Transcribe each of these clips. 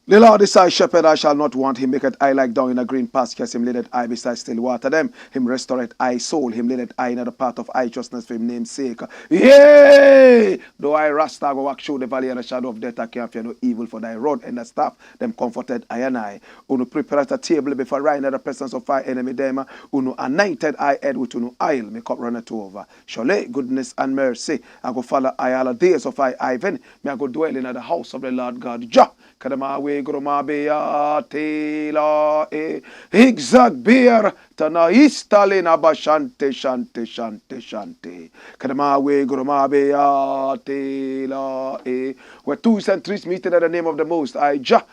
The Lord is thy shepherd, I shall not want. Him maketh I like down in a green pastures. Him leadeth I beside still water them. Him restoreth I soul. Him leadeth I in the path of righteousness for him name's sake. Yea! Though I rasta go walk through the valley and the shadow of death, I can't fear no evil, for thy rod and the staff, them comforted I and I. Uno prepareth a table before I in the presence of my enemy them. Uno anointed I head with uno oil, my cup runneth over. Surely goodness and mercy, I go follow I all the days of I Ivan. May I go dwell in the house of the Lord God. Jah! Kadamawe gromabea tela e higzag beer tana istalina bashante shante shante shante. Kadamawe gromabea tela e. Where 2 and 3 meet in the name of the Most High Jah,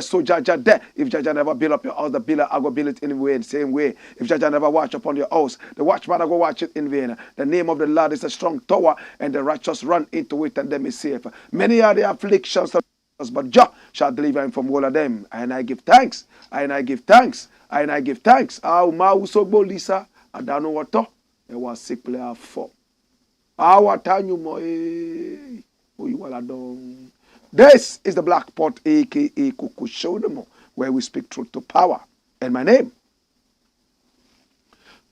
so Jaja de. If Jaja never build up your house, the builder I go build it in vain. Same way. If Jaja never watch upon your house, the watchman I go watch it in vain. The name of the Lord is a strong tower, and the righteous run into it and them is safe. Many are the afflictions of but Jah shall deliver him from all of them. And I give thanks. And I give thanks. And I give thanks. Our Mausogbo Lisa, I don't know what to. It was sick player for. Our time you mo you all done. This is the Black Pot, aka Kukushodemo, where we speak truth to power. And my name,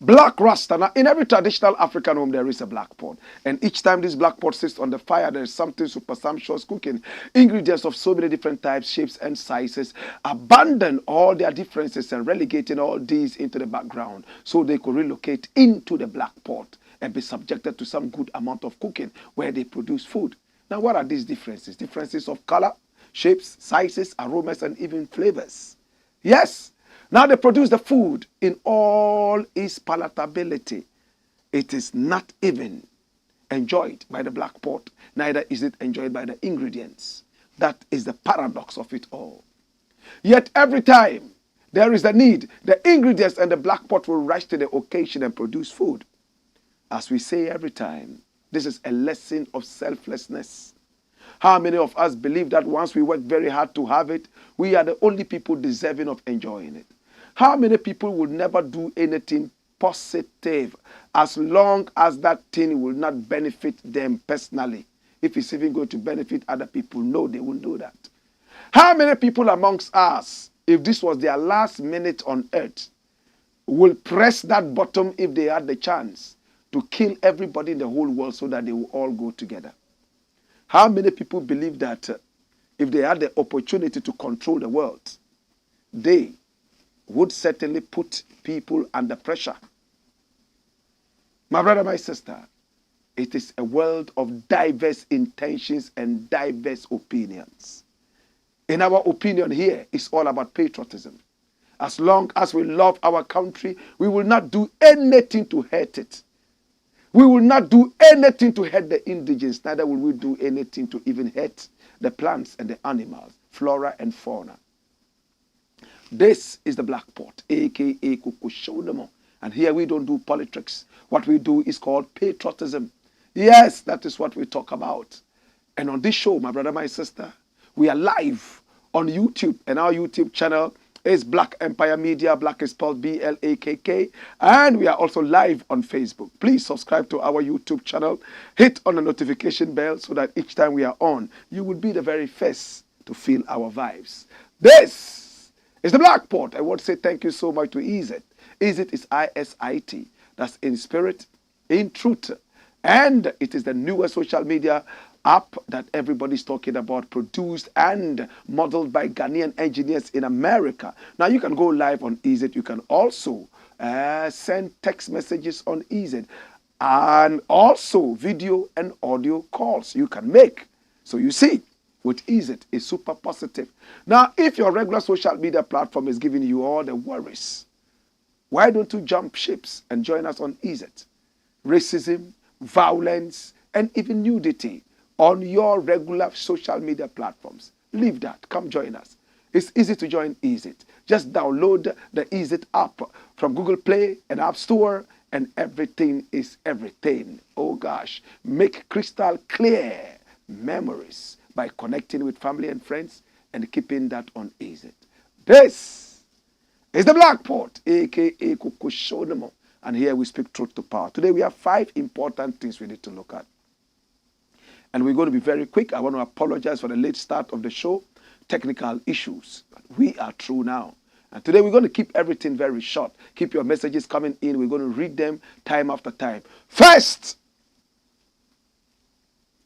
Blakk Rasta. Now, in every traditional African home, there is a black pot. And each time this black pot sits on the fire, there is something super sumptuous cooking. Ingredients of so many different types, shapes, and sizes. Abandon all their differences and relegating all these into the background so they could relocate into the black pot and be subjected to some good amount of cooking where they produce food. Now, what are these differences? Differences of color, shapes, sizes, aromas, and even flavors. Yes. Now they produce the food in all its palatability. It is not even enjoyed by the black pot, neither is it enjoyed by the ingredients. That is the paradox of it all. Yet every time there is a need, the ingredients and the black pot will rise to the occasion and produce food. As we say every time, this is a lesson of selflessness. How many of us believe that once we work very hard to have it, we are the only people deserving of enjoying it? How many people will never do anything positive as long as that thing will not benefit them personally? If it's even going to benefit other people, no, they won't do that. How many people amongst us, if this was their last minute on earth, will press that button if they had the chance to kill everybody in the whole world so that they will all go together? How many people believe that if they had the opportunity to control the world, they would certainly put people under pressure? My brother, my sister, it is a world of diverse intentions and diverse opinions. In our opinion here, it's all about patriotism. As long as we love our country, we will not do anything to hurt it. We will not do anything to hurt the indigenous, neither will we do anything to even hurt the plants and the animals, flora and fauna. This is the black pot, aka Kukushodemo. And here we don't do politics. What we do is called patriotism. Yes, that is what we talk about. And on this show, my brother, my sister, we are live on YouTube. And our YouTube channel is Blakk Empire Media. Blakk is spelled B-L-A-K-K. And we are also live on Facebook. Please subscribe to our YouTube channel. Hit on the notification bell so that each time we are on, you will be the very first to feel our vibes. This is the Black Pot. I want to say thank you so much to ISIT. ISIT is I-S-I-T. That's in spirit, in truth. And it is the newest social media app that everybody's talking about, produced and modeled by Ghanaian engineers in America. Now you can go live on EZ. You can also send text messages on EZ, and also video and audio calls you can make. So you see, with EZ is super positive. Now, if your regular social media platform is giving you all the worries, why don't you jump ships and join us on EZ? Racism, violence, and even nudity on your regular social media platforms. Leave that. Come join us. It's easy to join EZ. Just download the EZ app from Google Play and App Store, and everything is everything. Oh gosh, make crystal clear memories by connecting with family and friends and keeping that on EZ. This is the Blakk Pot, aka Kukushonomo, and here we speak truth to power. Today we have 5 important things we need to look at. And we're going to be very quick. I want to apologize for the late start of the show. Technical issues. We are through now. And today we're going to keep everything very short. Keep your messages coming in. We're going to read them time after time. First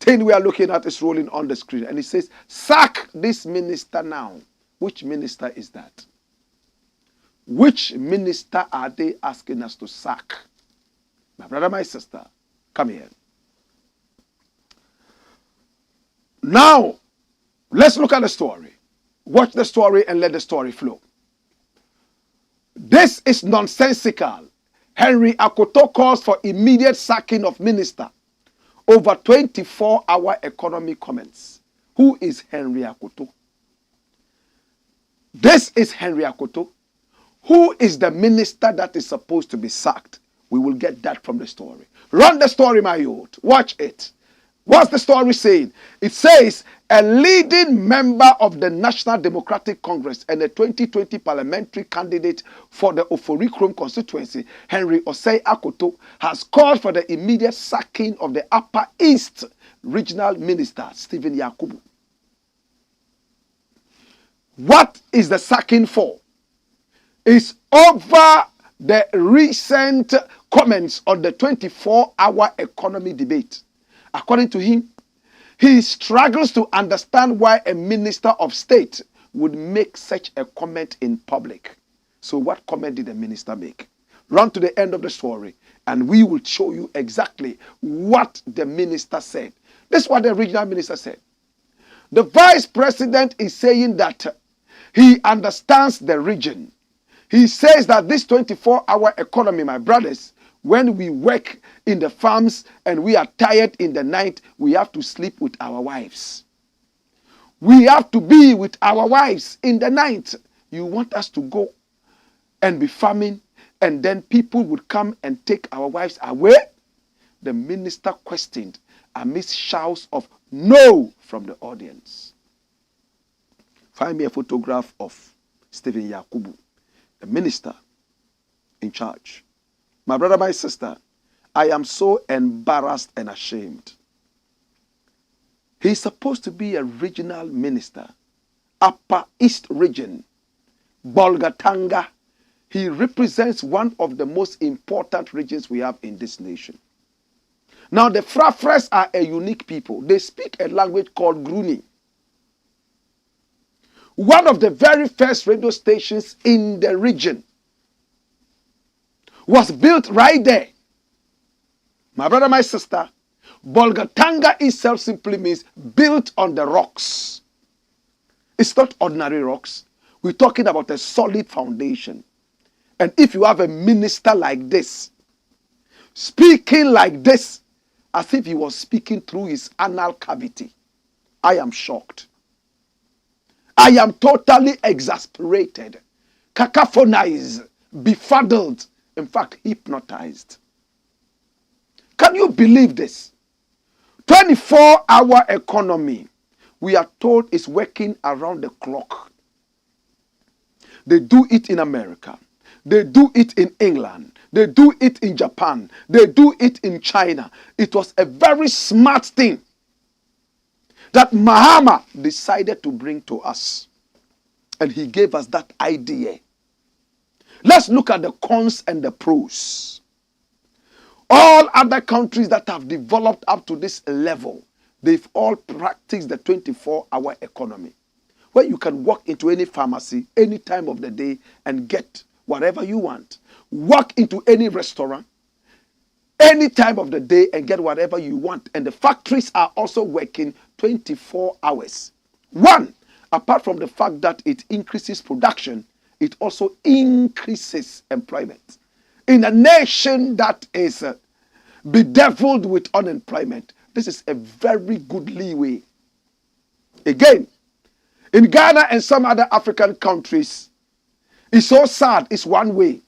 thing we are looking at is rolling on the screen. And it says, sack this minister now. Which minister is that? Which minister are they asking us to sack? My brother, my sister, come here. Now, let's look at the story. Watch the story and let the story flow. This is nonsensical. Henry Akoto calls for immediate sacking of minister over 24-hour economy comments. Who is Henry Akoto? This is Henry Akoto. Who is the minister that is supposed to be sacked? We will get that from the story. Run the story, my youth. Watch it. What's the story saying? It says, a leading member of the National Democratic Congress and a 2020 parliamentary candidate for the Oforikrom constituency, Henry Osei Akoto, has called for the immediate sacking of the Upper East Regional Minister, Stephen Yakubu. What is the sacking for? It's over the recent comments on the 24-hour economy debate. According to him, he struggles to understand why a minister of state would make such a comment in public. So what comment did the minister make? Run to the end of the story and we will show you exactly what the minister said. This is what the regional minister said. The vice president is saying that he understands the region. He says that this 24-hour economy, my brothers, when we work in the farms and we are tired in the night, we have to sleep with our wives. We have to be with our wives in the night. You want us to go and be farming, and then people would come and take our wives away? The minister questioned amidst shouts of no from the audience. Find me a photograph of Stephen Yakubu, the minister in charge. My brother, my sister, I am so embarrassed and ashamed. He's supposed to be a regional minister, Upper East Region, Bolgatanga. He represents one of the most important regions we have in this nation. Now, the Frafres are a unique people. They speak a language called Gruni. One of the very first radio stations in the region was built right there. My brother, my sister, Bolgatanga itself simply means built on the rocks. It's not ordinary rocks. We're talking about a solid foundation. And if you have a minister like this, speaking like this, as if he was speaking through his anal cavity, I am shocked. I am totally exasperated, cacophonized, befuddled, in fact, hypnotized. Can you believe this? 24-hour economy, we are told, is working around the clock. They do it in America. They do it in England. They do it in Japan. They do it in China. It was a very smart thing that Mahama decided to bring to us. And he gave us that idea. Let's look at the cons and the pros. All other countries that have developed up to this level, they've all practiced the 24-hour economy, where you can walk into any pharmacy any time of the day and get whatever you want. Walk into any restaurant any time of the day and get whatever you want. And the factories are also working 24 hours. One, apart from the fact that it increases production, it also increases employment. In a nation that is bedeviled with unemployment, this is a very good leeway. Again, in Ghana and some other African countries, it's so sad, it's one way.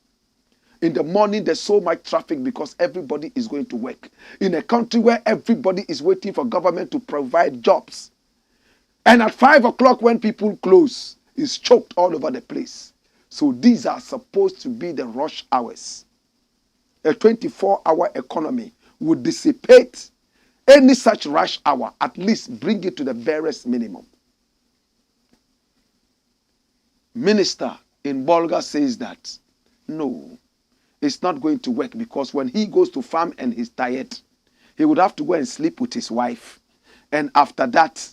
In the morning, there's so much traffic because everybody is going to work. In a country where everybody is waiting for government to provide jobs. And at 5 o'clock when people close, it's choked all over the place. So these are supposed to be the rush hours. A 24-hour economy would dissipate any such rush hour, at least bring it to the barest minimum. Minister in Bolga says that, no, it's not going to work because when he goes to farm and he's tired, he would have to go and sleep with his wife. And after that,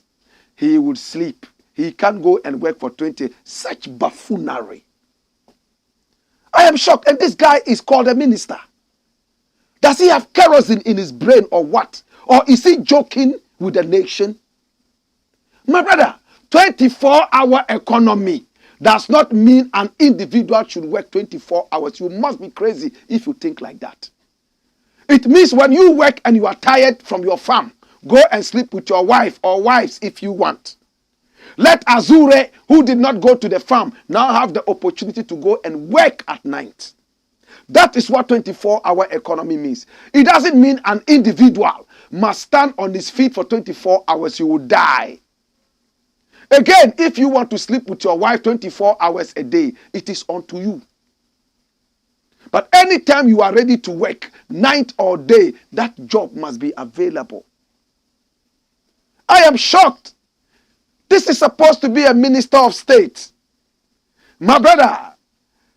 he would sleep. He can't go and work for 20. Such buffoonery. I am shocked. And this guy is called a minister. Does he have kerosene in his brain or what? Or is he joking with the nation? My brother, 24-hour economy does not mean an individual should work 24 hours. You must be crazy if you think like that. It means when you work and you are tired from your farm, go and sleep with your wife or wives if you want. Let Azure, who did not go to the farm, now have the opportunity to go and work at night. That is what 24-hour economy means. It doesn't mean an individual must stand on his feet for 24 hours. You will die. Again, if you want to sleep with your wife 24 hours a day, it is unto you. But anytime you are ready to work, night or day, that job must be available. I am shocked. This is supposed to be a minister of state. My brother,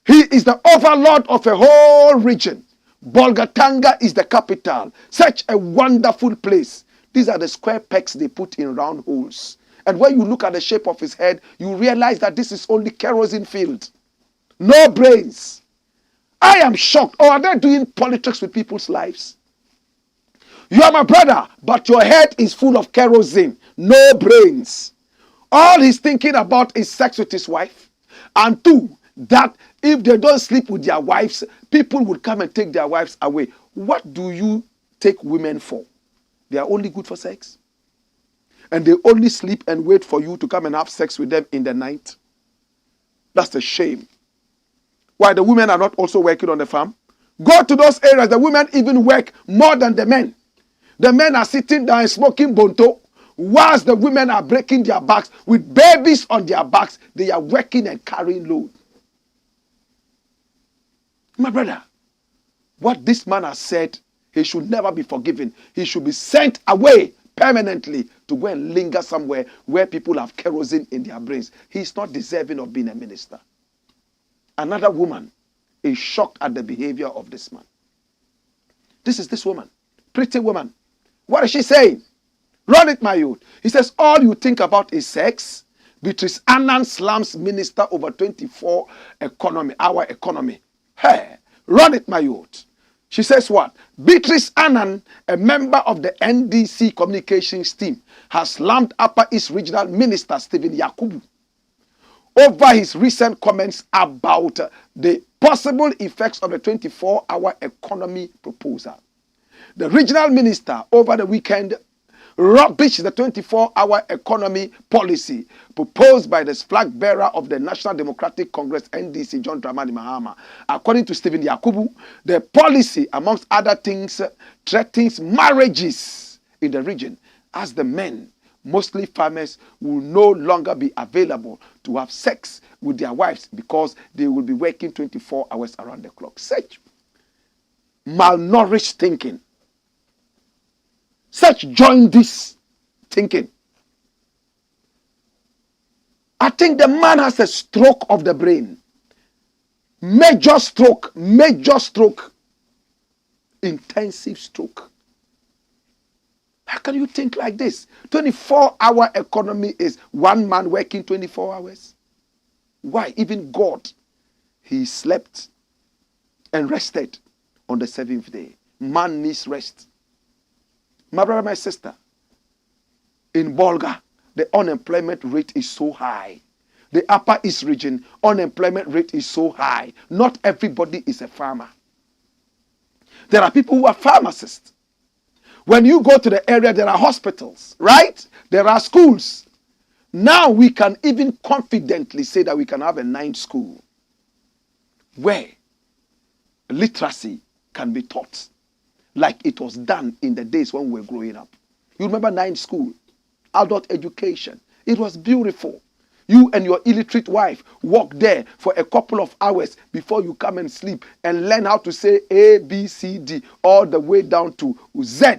he is the overlord of a whole region. Bolgatanga is the capital. Such a wonderful place. These are the square pegs they put in round holes. And when you look at the shape of his head, you realize that this is only kerosene filled. No brains. I am shocked. Or are they doing politics with people's lives? You are my brother, but your head is full of kerosene. No brains. All he's thinking about is sex with his wife. And two, that if they don't sleep with their wives, people would come and take their wives away. What do you take women for? They are only good for sex. And they only sleep and wait for you to come and have sex with them in the night. That's a shame. Why the women are not also working on the farm? Go to those areas. The women even work more than the men. The men are sitting down and smoking bonto, whilst the women are breaking their backs with babies on their backs. They are working and carrying load. My brother, what this man has said, he should never be forgiven. He should be sent away permanently to go and linger somewhere where people have kerosene in their brains. He's not deserving of being a minister. Another woman is shocked at the behavior of this man. This is this woman, pretty woman. What is she saying? Run it, my youth. He says, all you think about is sex. Beatrice Annan slams minister over 24-hour economy. Hey, run it, my youth. She says what? Beatrice Annan, a member of the NDC communications team, has slammed Upper East Regional Minister Stephen Yakubu over his recent comments about the possible effects of the 24-hour economy proposal. The regional minister over the weekend rubbished the 24-hour economy policy proposed by the flag bearer of the National Democratic Congress, NDC, John Dramani Mahama. According to Stephen Yakubu, the policy, amongst other things, threatens marriages in the region as the men, mostly farmers, will no longer be available to have sex with their wives because they will be working 24 hours around the clock. Such malnourished thinking. Such jaundice thinking. I think the man has a stroke of the brain. Major stroke. Intensive stroke. How can you think like this? 24-hour economy is one man working 24 hours. Why? Even God, he slept and rested on the seventh day. Man needs rest. My brother, my sister, in Bolga, the unemployment rate is so high. The Upper East region, unemployment rate is so high. Not everybody is a farmer. There are people who are pharmacists. When you go to the area, there are hospitals, right? There are schools. Now we can even confidently say that we can have a 9th school where literacy can be taught like it was done in the days when we were growing up. You remember 9th school, adult education. It was beautiful. You and your illiterate wife walk there for a couple of hours before you come and sleep and learn how to say A, B, C, D, all the way down to Z.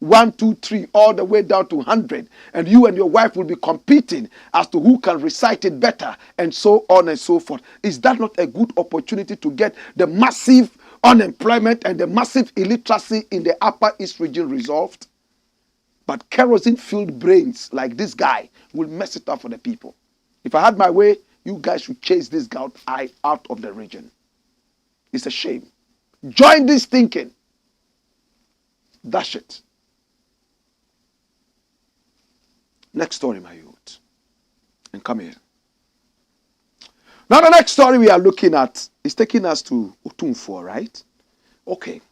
1, 2, 3, all the way down to 100. And you and your wife will be competing as to who can recite it better, and so on and so forth. Is that not a good opportunity to get the massive unemployment and the massive illiteracy in the Upper East region resolved? But kerosene-filled brains like this guy will mess it up for the people. If I had my way, you guys should chase this guy out of the region. It's a shame. Join this thinking. Dash it. Next story, my youth. And come here. Now the next story we are looking at is taking us to Utumfuo, right? Okay.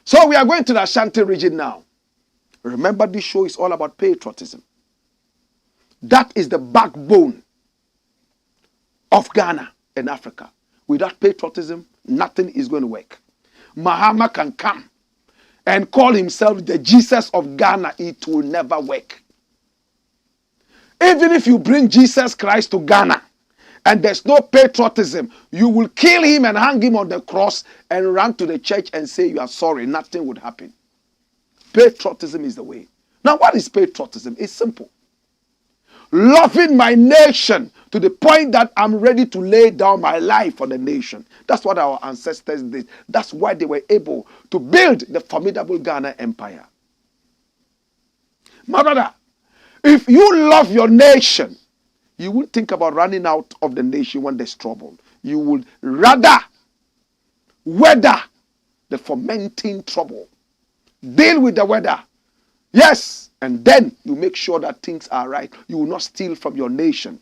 So we are going to the Ashanti region now. Remember, this show is all about patriotism. That is the backbone of Ghana and Africa. Without patriotism, nothing is going to work. Mahama can come and call himself the Jesus of Ghana. It will never work. Even if you bring Jesus Christ to Ghana and there's no patriotism, you will kill him and hang him on the cross and run to the church and say you are sorry. Nothing would happen. Patriotism is the way. Now, what is patriotism? It's simple. Loving my nation to the point that I'm ready to lay down my life for the nation. That's what our ancestors did. That's why they were able to build the formidable Ghana Empire. My brother, if you love your nation, you won't think about running out of the nation when there's trouble. You would rather weather the fermenting trouble. Deal with the weather. Yes, and then you make sure that things are right. You will not steal from your nation.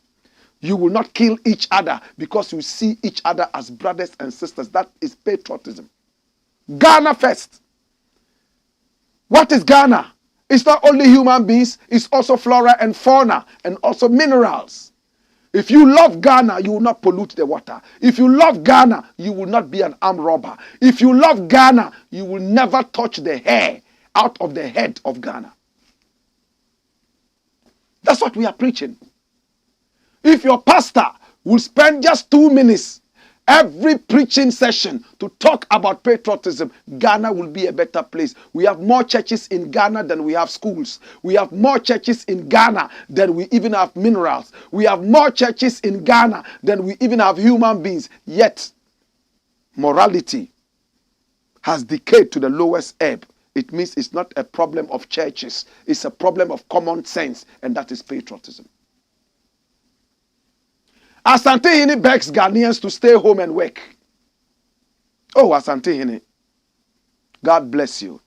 You will not kill each other because you see each other as brothers and sisters. That is patriotism. Ghana first. What is Ghana? It's not only human beings, it's also flora and fauna and also minerals. If you love Ghana, you will not pollute the water. If you love Ghana, you will not be an armed robber. If you love Ghana, you will never touch the hair out of the head of Ghana. That's what we are preaching. If your pastor will spend just 2 minutes every preaching session to talk about patriotism, Ghana will be a better place. We have more churches in Ghana than we have schools. We have more churches in Ghana than we even have minerals. We have more churches in Ghana than we even have human beings. Yet, morality has decayed to the lowest ebb. It means it's not a problem of churches. It's a problem of common sense, and that is patriotism. Asantehene begs Ghanaians to stay home and work. Oh, Asantehene, God bless you.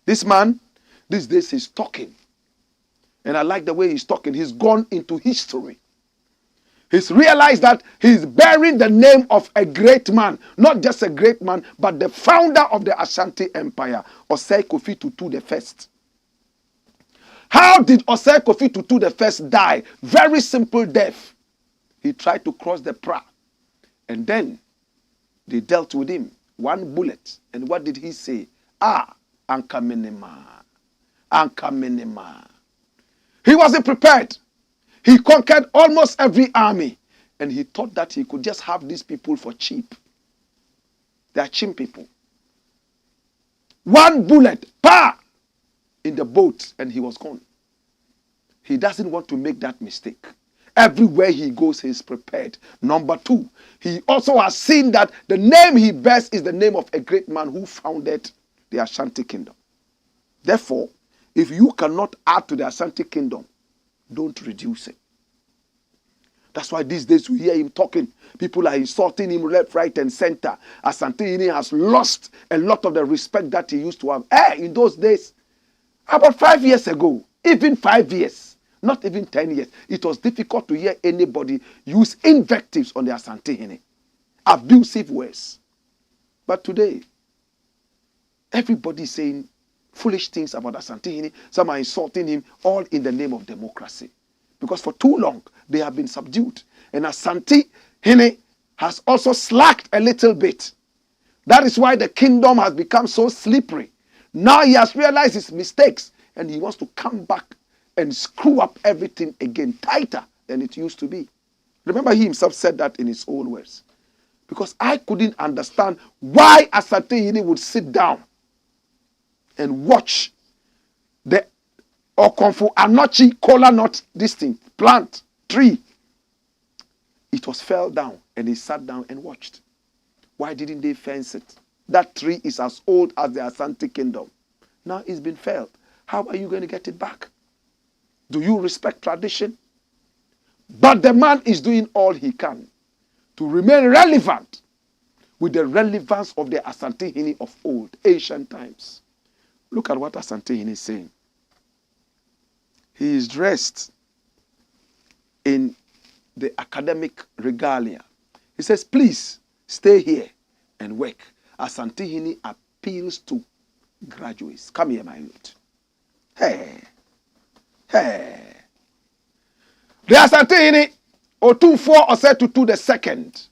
This man, these days he's talking. And I like the way he's talking. He's gone into history. He's realized that he's bearing the name of a great man. Not just a great man, but the founder of the Ashanti Empire, Osei Kofi Tutu the First. How did Osei Kofi Tutu the First die? Very simple death. He tried to cross the Pra. And then they dealt with him. 1 bullet. And what did he say? Ankamenema. Ankamenema. He wasn't prepared. He conquered almost every army. And he thought that he could just have these people for cheap. They are cheap people. 1 bullet. Pa! In the boat. And he was gone. He doesn't want to make that mistake. Everywhere he goes, he is prepared. Number 2, he also has seen that the name he bears is the name of a great man who founded the Ashanti Kingdom. Therefore, If you cannot add to the Asante kingdom, don't reduce it. That's why these days we hear him talking. People are insulting him left, right, and center. Asantehene has lost a lot of the respect that he used to have. In those days, about 5 years ago, even 5 years, not even 10 years, it was difficult to hear anybody use invectives on the Asantehene, abusive words. But today, everybody is saying foolish things about Asantehene. Some are insulting him, all in the name of democracy. Because for too long, they have been subdued. And Asantehene has also slacked a little bit. That is why the kingdom has become so slippery. Now he has realized his mistakes and he wants to come back and screw up everything again tighter than it used to be. Remember, he himself said that in his own words. Because I couldn't understand why Asantehene would sit down and watch the KUFFOUR cola nut, this thing, plant, tree. It was fell down and he sat down and watched. Why didn't they fence it? That tree is as old as the Asante kingdom. Now it's been felled. How are you going to get it back? Do you respect tradition? But the man is doing all he can to remain relevant with the relevance of the Asantehene of old, ancient times. Look at what Asantehene is saying. He is dressed in the academic regalia. He says, please stay here and work. Asantehene appeals to graduates. Come here, my youth. Hey. The Asantehene Otumfuo Osei the second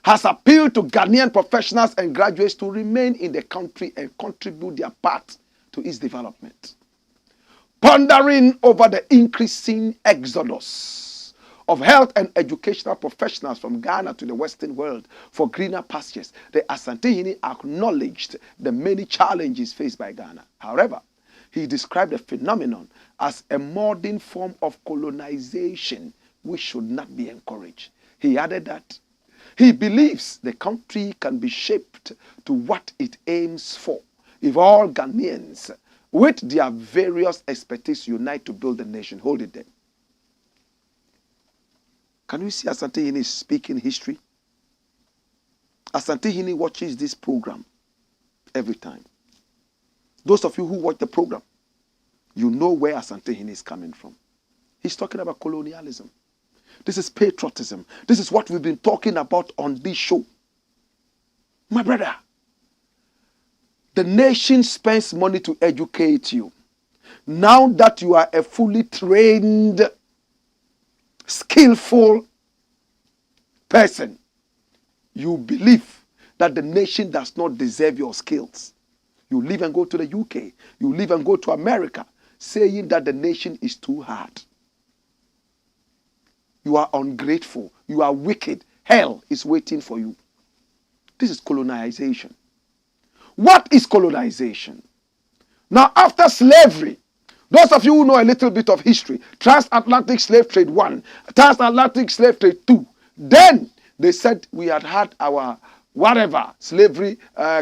has appealed to Ghanaian professionals and graduates to remain in the country and contribute their part to its development. Pondering over the increasing exodus of health and educational professionals from Ghana to the Western world for greener pastures, the Asantehene acknowledged the many challenges faced by Ghana. However, he described the phenomenon as a modern form of colonization which should not be encouraged. He added that he believes the country can be shaped to what it aims for if all Ghanaians with their various expertise unite to build a nation. Hold it there. Can you see Asantehene speaking history? Asantehene watches this program every time. Those of you who watch the program, you know where Asantehene is coming from. He's talking about colonialism. This is patriotism. This is what we've been talking about on this show. My brother, the nation spends money to educate you. Now that you are a fully trained, skillful person, you believe that the nation does not deserve your skills. You leave and go to the UK. You leave and go to America, saying that the nation is too hard. You are ungrateful. You are wicked. Hell is waiting for you. This is colonization. What is colonization? Now, after slavery, those of you who know a little bit of history, transatlantic slave trade 1, transatlantic slave trade 2, then they said we had our whatever, slavery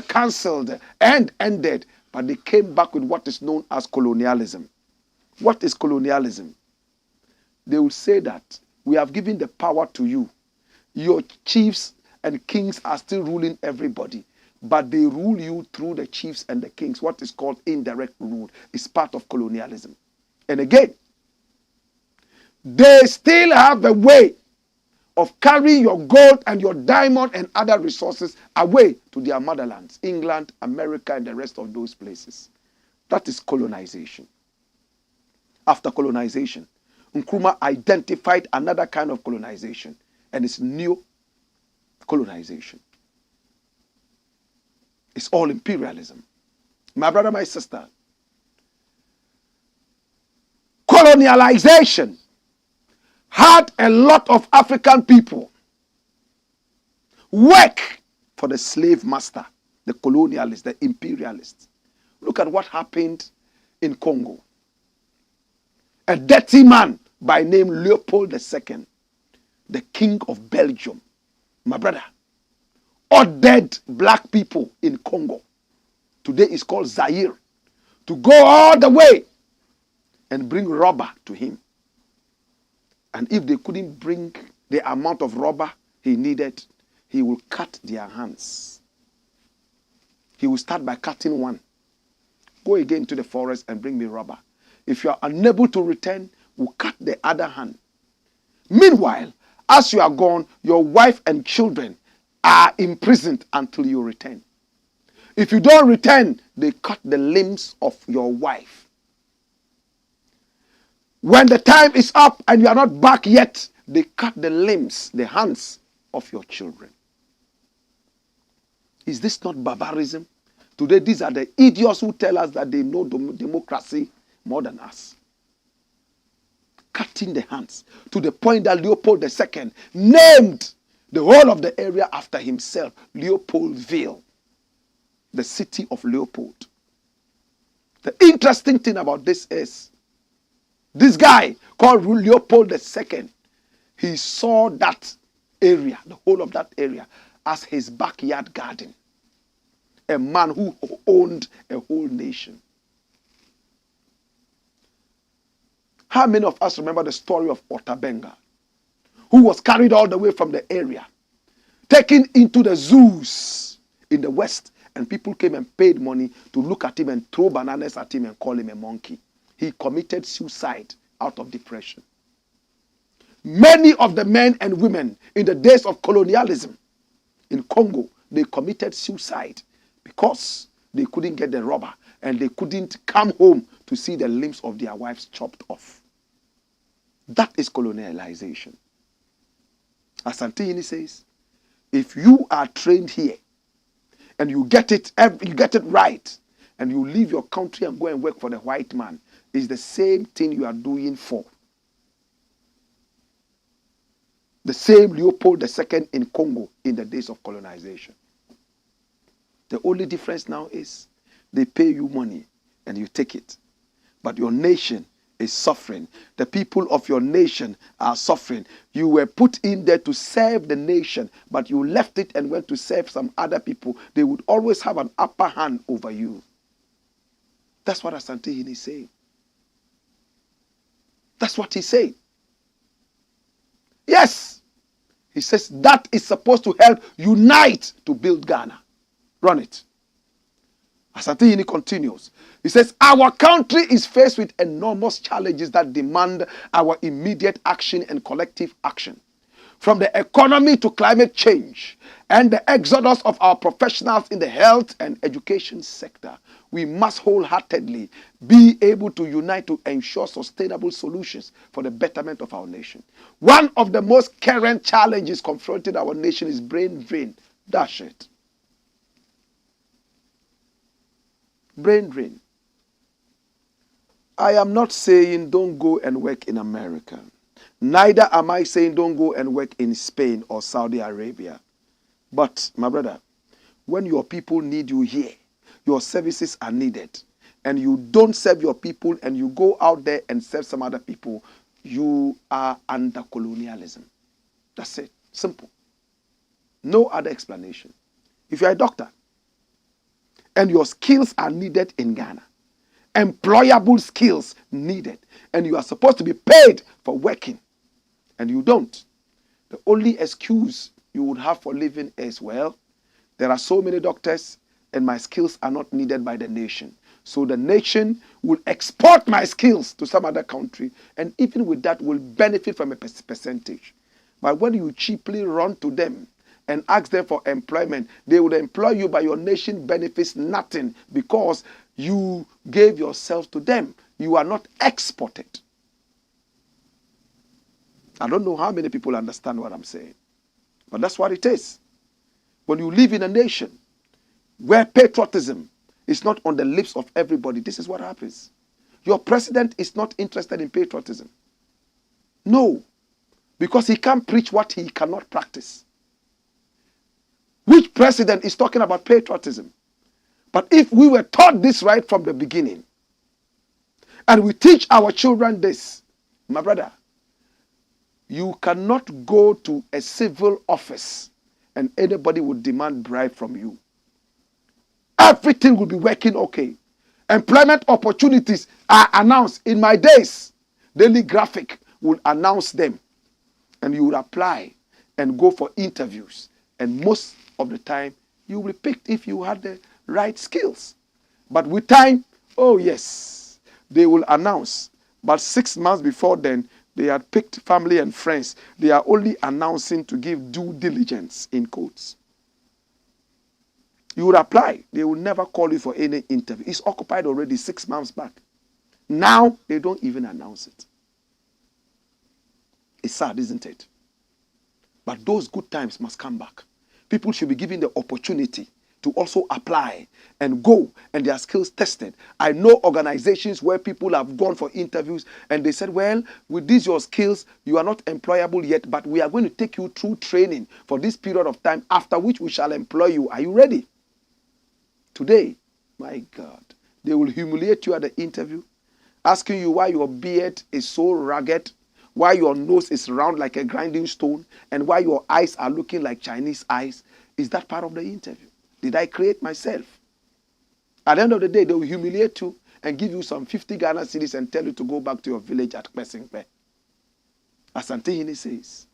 cancelled and ended, but they came back with what is known as colonialism. What is colonialism? They will say that we have given the power to you. Your chiefs and kings are still ruling everybody, but they rule you through the chiefs and the kings. What is called indirect rule is part of colonialism. And again, they still have a way of carrying your gold and your diamond and other resources away to their motherlands, England, America, and the rest of those places. That is colonization. After colonization, Nkrumah identified another kind of colonization, and it's neo-colonization. It's all imperialism. My brother, my sister, colonialization had a lot of African people work for the slave master, the colonialists, the imperialists. Look at what happened in Congo. A dirty man by name Leopold II, the king of Belgium, my brother, ordered black people in Congo, today is called Zaire, to go all the way and bring rubber to him. And if they couldn't bring the amount of rubber he needed, he will cut their hands. He will start by cutting one. Go again to the forest and bring me rubber. If you are unable to return, we'll cut the other hand. Meanwhile, as you are gone, your wife and children are imprisoned until you return. If you don't return, they cut the limbs of your wife. When the time is up and you are not back yet, they cut the limbs, the hands of your children. Is this not barbarism? Today, these are the idiots who tell us that they know democracy more than us. Cutting the hands to the point that Leopold II named the whole of the area after himself, Leopoldville, the city of Leopold. The interesting thing about this is, this guy called Leopold II, he saw that area, the whole of that area, as his backyard garden. A man who owned a whole nation. How many of us remember the story of Otabenga, who was carried all the way from the area, taken into the zoos in the West, and people came and paid money to look at him and throw bananas at him and call him a monkey? He committed suicide out of depression. Many of the men and women in the days of colonialism in Congo, they committed suicide because they couldn't get the rubber and they couldn't come home to see the limbs of their wives chopped off. That is colonialization. Asantehene says, if you are trained here and you get it right, and you leave your country and go and work for the white man, it's the same thing you are doing for the same Leopold II in Congo in the days of colonization. The only difference now is they pay you money and you take it. But your nation is suffering. The people of your nation are suffering. You were put in there to serve the nation, but you left it and went to serve some other people. They would always have an upper hand over you. That's what Asantehene is saying. That's what he's saying. Yes. He says that is supposed to help unite to build Ghana. Run it. Asantehene continues. He says, our country is faced with enormous challenges that demand our immediate action and collective action. From the economy to climate change and the exodus of our professionals in the health and education sector, we must wholeheartedly be able to unite to ensure sustainable solutions for the betterment of our nation. One of the most current challenges confronting our nation is brain drain. Dash it. Brain drain. I am not saying don't go and work in America. Neither am I saying don't go and work in Spain or Saudi Arabia. But, my brother, when your people need you here, your services are needed, and you don't serve your people and you go out there and serve some other people, you are under colonialism. That's it. Simple. No other explanation. If you're a doctor and your skills are needed in Ghana, employable skills needed, and you are supposed to be paid for working, and you don't, the only excuse you would have for living is, well, there are so many doctors and my skills are not needed by the nation. So the nation will export my skills to some other country, and even with that will benefit from a percentage. But when you cheaply run to them and ask them for employment, they will employ you, but your nation benefits nothing because you gave yourself to them. You are not exported. I don't know how many people understand what I'm saying, but that's what it is. When you live in a nation where patriotism is not on the lips of everybody, this is what happens. Your president is not interested in patriotism. No, because he can't preach what he cannot practice. Which president is talking about patriotism? But if we were taught this right from the beginning, and we teach our children this, my brother, you cannot go to a civil office and anybody would demand bribe from you. Everything will be working okay. Employment opportunities are announced in my days. Daily Graphic will announce them, and you will apply and go for interviews. And most of the time, you will be picked if you had the right skills. But with time, oh yes, they will announce. But 6 months before then, they had picked family and friends. They are only announcing to give due diligence, in quotes. You would apply. They will never call you for any interview. It's occupied already 6 months back. Now, they don't even announce it. It's sad, isn't it? But those good times must come back. People should be given the opportunity to also apply and go and their skills tested. I know organizations where people have gone for interviews and they said, well, with these your skills, you are not employable yet, but we are going to take you through training for this period of time, after which we shall employ you. Are you ready? Today, my God, they will humiliate you at the interview, asking you why your beard is so ragged, why your nose is round like a grinding stone, and why your eyes are looking like Chinese eyes. Is that part of the interview? Did I create myself? At the end of the day, they will humiliate you and give you some 50 Ghana cedis and tell you to go back to your village at Pesingpe. Asantehene says,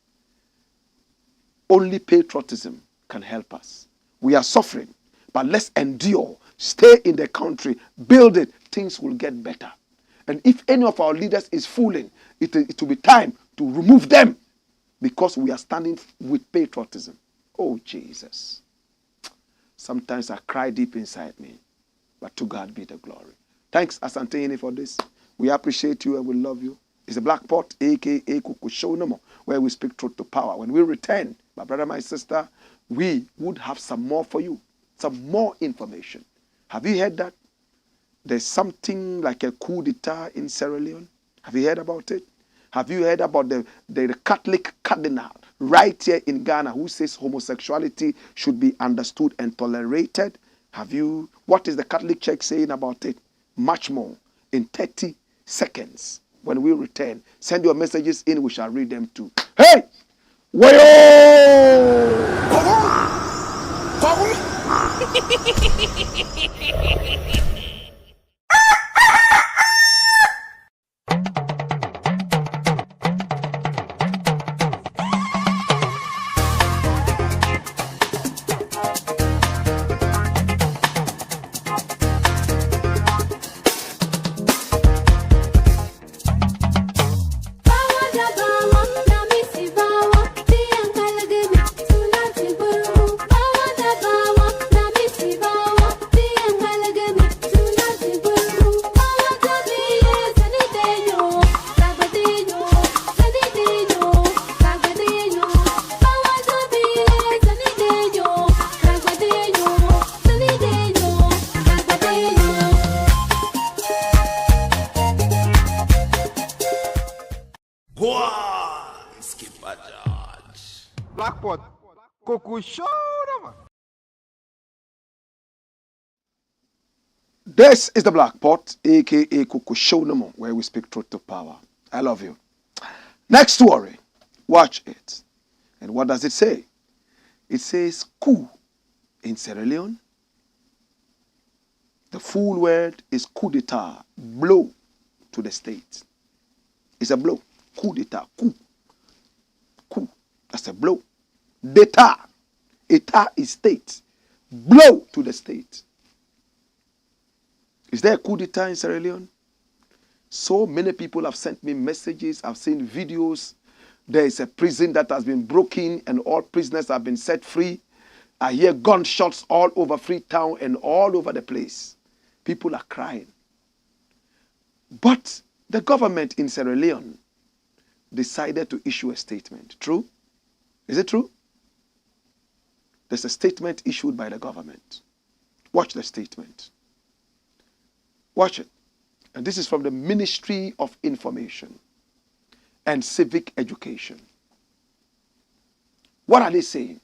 only patriotism can help us. We are suffering, but let's endure. Stay in the country. Build it. Things will get better. And if any of our leaders is fooling, it will be time to remove them, because we are standing with patriotism. Oh, Jesus. Sometimes I cry deep inside me, but to God be the glory. Thanks, Asantehene, for this. We appreciate you and we love you. It's a Blakk Pot, a.k.a. Kukushonomo, where we speak truth to power. When we return, my brother, my sister, we would have some more for you, some more information. Have you heard that? There's something like a coup d'etat in Sierra Leone. Have you heard about it? Have you heard about the Catholic cardinal right here in Ghana who says homosexuality should be understood and tolerated? What is the Catholic Church saying about it? Much more in 30 seconds. When we return, send your messages in, we shall read them too. Hey! Blakk Pot, This is the Blakk Pot, a.k.a. Kukushonomo, where we speak truth to power. I love you. Next story. Watch it. And what does it say? It says coup in Sierra Leone. The full word is coup d'etat, blow to the state. It's a blow. Coup d'etat, coup. Coup, that's a blow. D'etat, etat is state. Blow to the state. Is there a coup d'etat in Sierra Leone? So many people have sent me messages. I've seen videos. There is a prison that has been broken and all prisoners have been set free. I hear gunshots all over Freetown and all over the place. People are crying. But the government in Sierra Leone decided to issue a statement. True? Is it true? There's a statement issued by the government. Watch the statement. Watch it. And this is from the Ministry of Information and Civic Education. What are they saying?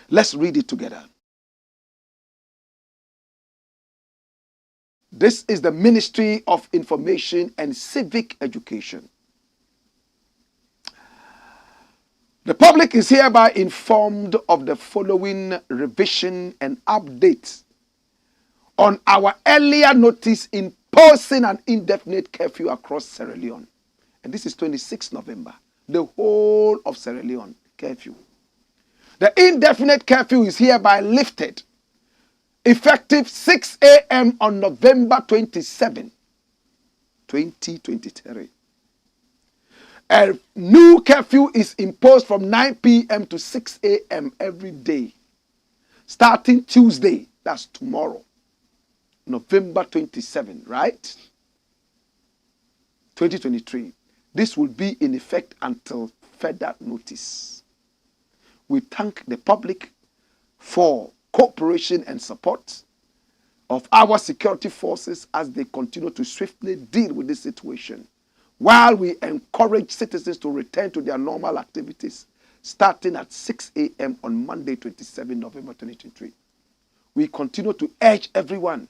Let's read it together. This is the Ministry of Information and Civic Education. The public is hereby informed of the following revision and update on our earlier notice imposing an indefinite curfew across Sierra Leone. And this is 26 November. The whole of Sierra Leone curfew. The indefinite curfew is hereby lifted, effective 6 a.m. on November 27, 2023. A new curfew is imposed from 9 p.m. to 6 a.m. every day, starting Tuesday, that's tomorrow, November 27, right? 2023. This will be in effect until further notice. We thank the public for cooperation and support of our security forces as they continue to swiftly deal with this situation, while we encourage citizens to return to their normal activities starting at 6 a.m. on Monday, 27 November 2023. We continue to urge everyone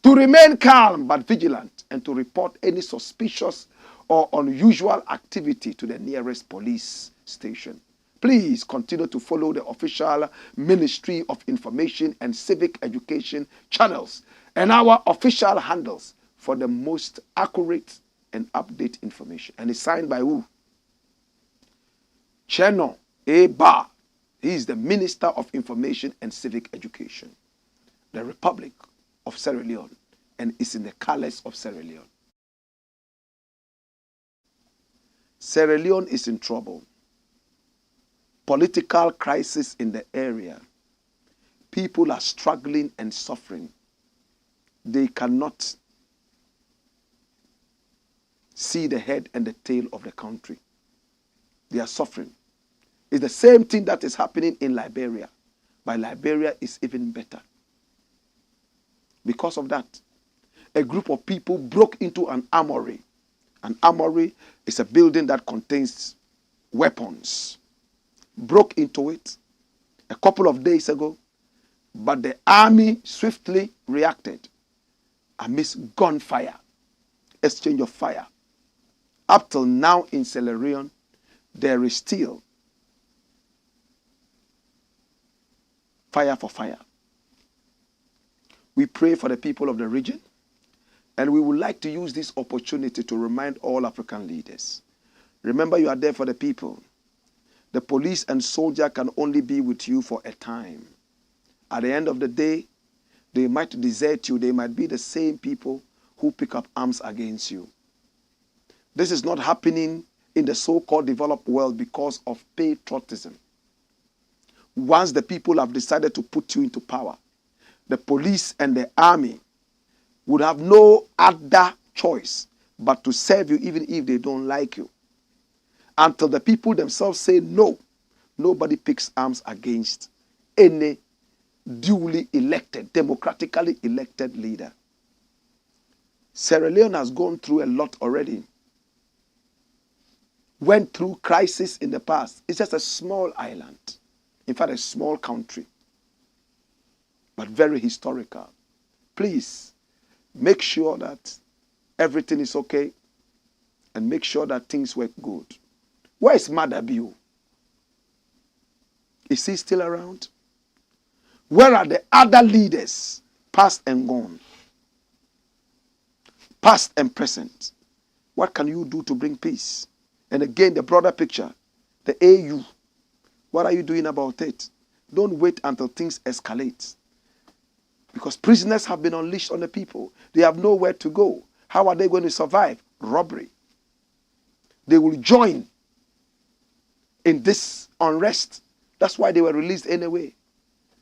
to remain calm but vigilant and to report any suspicious or unusual activity to the nearest police station. Please continue to follow the official Ministry of Information and Civic Education channels and our official handles for the most accurate and update information. And it's signed by who? Cheno Eba. He is the Minister of Information and Civic Education, the Republic of Sierra Leone, and is in the colors of Sierra Leone. Sierra Leone is in trouble. Political crisis in the area. People are struggling and suffering. They cannot see the head and the tail of the country. They are suffering. It's the same thing that is happening in Liberia, but Liberia is even better. Because of that, a group of people broke into an armory. An armory is a building that contains weapons. Broke into it a couple of days ago, but the army swiftly reacted amidst gunfire, exchange of fire. Up till now in Sierra Leone, there is still fire for fire. We pray for the people of the region, and we would like to use this opportunity to remind all African leaders. Remember, you are there for the people. The police and soldier can only be with you for a time. At the end of the day, they might desert you. They might be the same people who pick up arms against you. This is not happening in the so-called developed world because of patriotism. Once the people have decided to put you into power, the police and the army would have no other choice but to serve you even if they don't like you. Until the people themselves say no, nobody picks arms against any duly elected, democratically elected leader. Sierra Leone has gone through a lot already. Went through crisis in the past. It's just a small island. In fact, a small country. But very historical. Please, make sure that everything is okay and make sure that things work good. Where is Madabiu? Is he still around? Where are the other leaders, past and gone? Past and present. What can you do to bring peace? And again, the broader picture, the AU. What are you doing about it? Don't wait until things escalate. Because prisoners have been unleashed on the people. They have nowhere to go. How are they going to survive? Robbery. They will join in this unrest. That's why they were released anyway.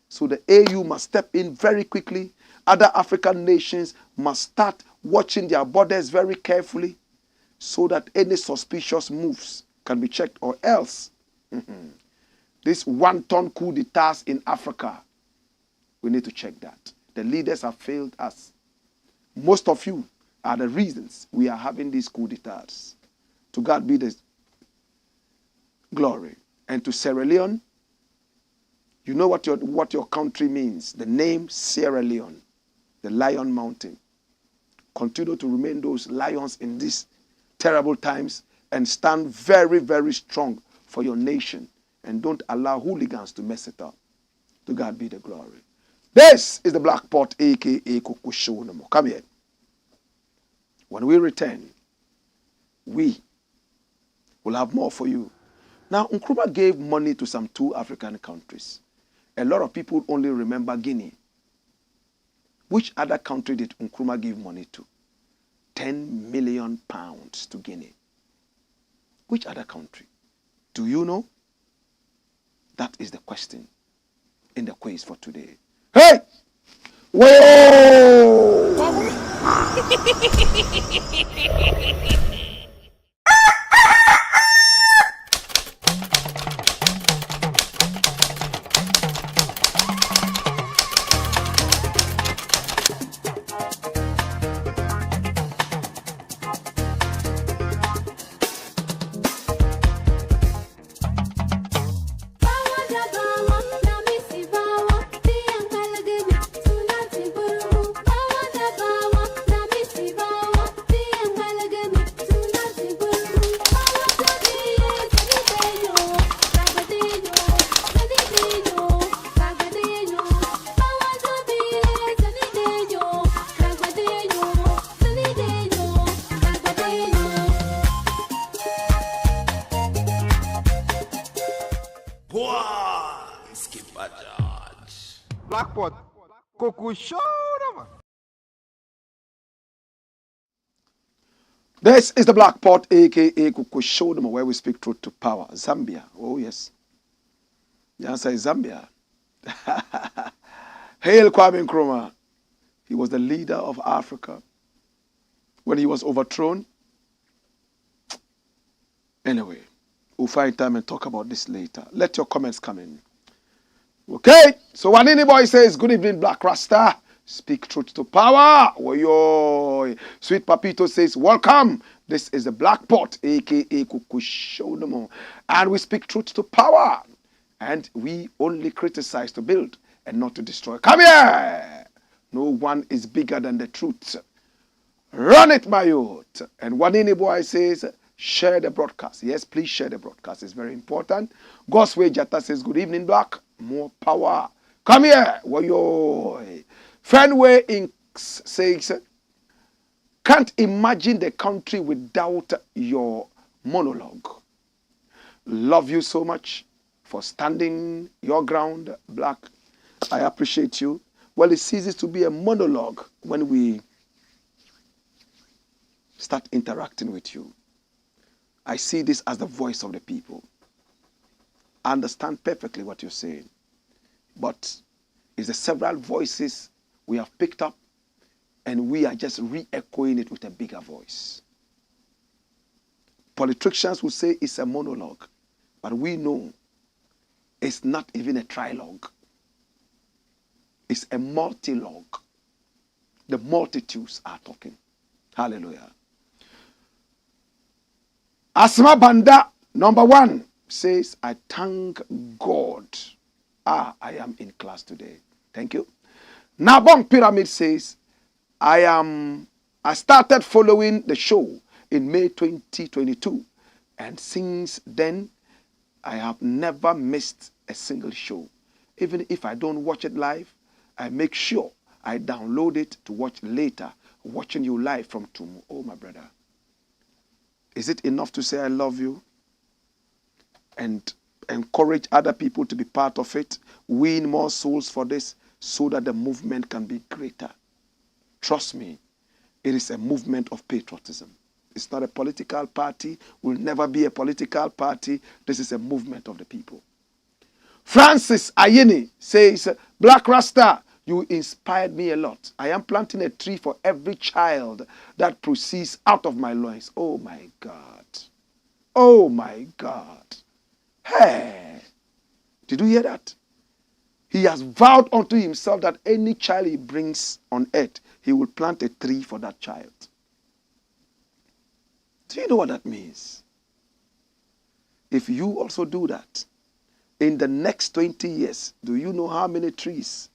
So the AU must step in very quickly. Other African nations must start watching their borders very carefully so that any suspicious moves can be checked, or else this one-ton coup d'etats in Africa, we need to check that. The leaders have failed us. Most of you are the reasons we are having these coup d'etats. To God be the glory. And to Sierra Leone, you know what your country means. The name Sierra Leone, the Lion Mountain. Continue to remain those lions in these terrible times and stand very, very strong for your nation. And don't allow hooligans to mess it up. To God be the glory. This is the Black Pot, aka Kukushonomo. Come here. When we return, we will have more for you. Now, Nkrumah gave money to some 2 African countries. A lot of people only remember Guinea. Which other country did Nkrumah give money to? 10 million pounds to Guinea. Which other country? Do you know? That is the question in the quiz for today. Hey! Whoa! Blakk pot. Kukushonomo. This is the Black Pot, aka Kukushonomo, where we speak truth to power. Zambia. Oh, yes. The answer is Zambia. Hail Kwame Nkrumah. He was the leader of Africa. When he was overthrown. Anyway, we'll find time and talk about this later. Let your comments come in. Okay, so Wanini Boy says, good evening, Black Rasta. Speak truth to power. Oyo. Sweet Papito says, welcome. This is the Black Pot, aka Kukushonomo. And we speak truth to power. And we only criticize to build and not to destroy. Come here. No one is bigger than the truth. Run it, my youth. And Wanini Boy says, share the broadcast. Yes, please share the broadcast. It's very important. Gosway Jata says, good evening, Black. More power. Come here. Woyo. Fenway Inks says, can't imagine the country without your monologue. Love you so much for standing your ground, Black. I appreciate you. Well, it ceases to be a monologue when we start interacting with you. I see this as the voice of the people. I understand perfectly what you're saying. But it's the several voices we have picked up and we are just re-echoing it with a bigger voice. Politicians will say it's a monologue, but we know it's not even a trilogue. It's a multilogue. The multitudes are talking. Hallelujah. Asma Banda, number 1, says, I thank God. I am in class today. Thank you. Nabong Pyramid says, I started following the show in May 2022. And since then, I have never missed a single show. Even if I don't watch it live, I make sure I download it to watch later, watching you live from Tumu. Oh, my brother. Is it enough to say I love you? And encourage other people to be part of it, win more souls for this so that the movement can be greater. Trust me, it is a movement of patriotism. It's not a political party, will never be a political party. This is a movement of the people. Francis Ayini says, Black Rasta, you inspired me a lot. I am planting a tree for every child that proceeds out of my loins. Oh my God. Oh my God. Hey, did you hear that? He has vowed unto himself that any child he brings on earth, he will plant a tree for that child. Do you know what that means? If you also do that, in the next 20 years, do you know how many trees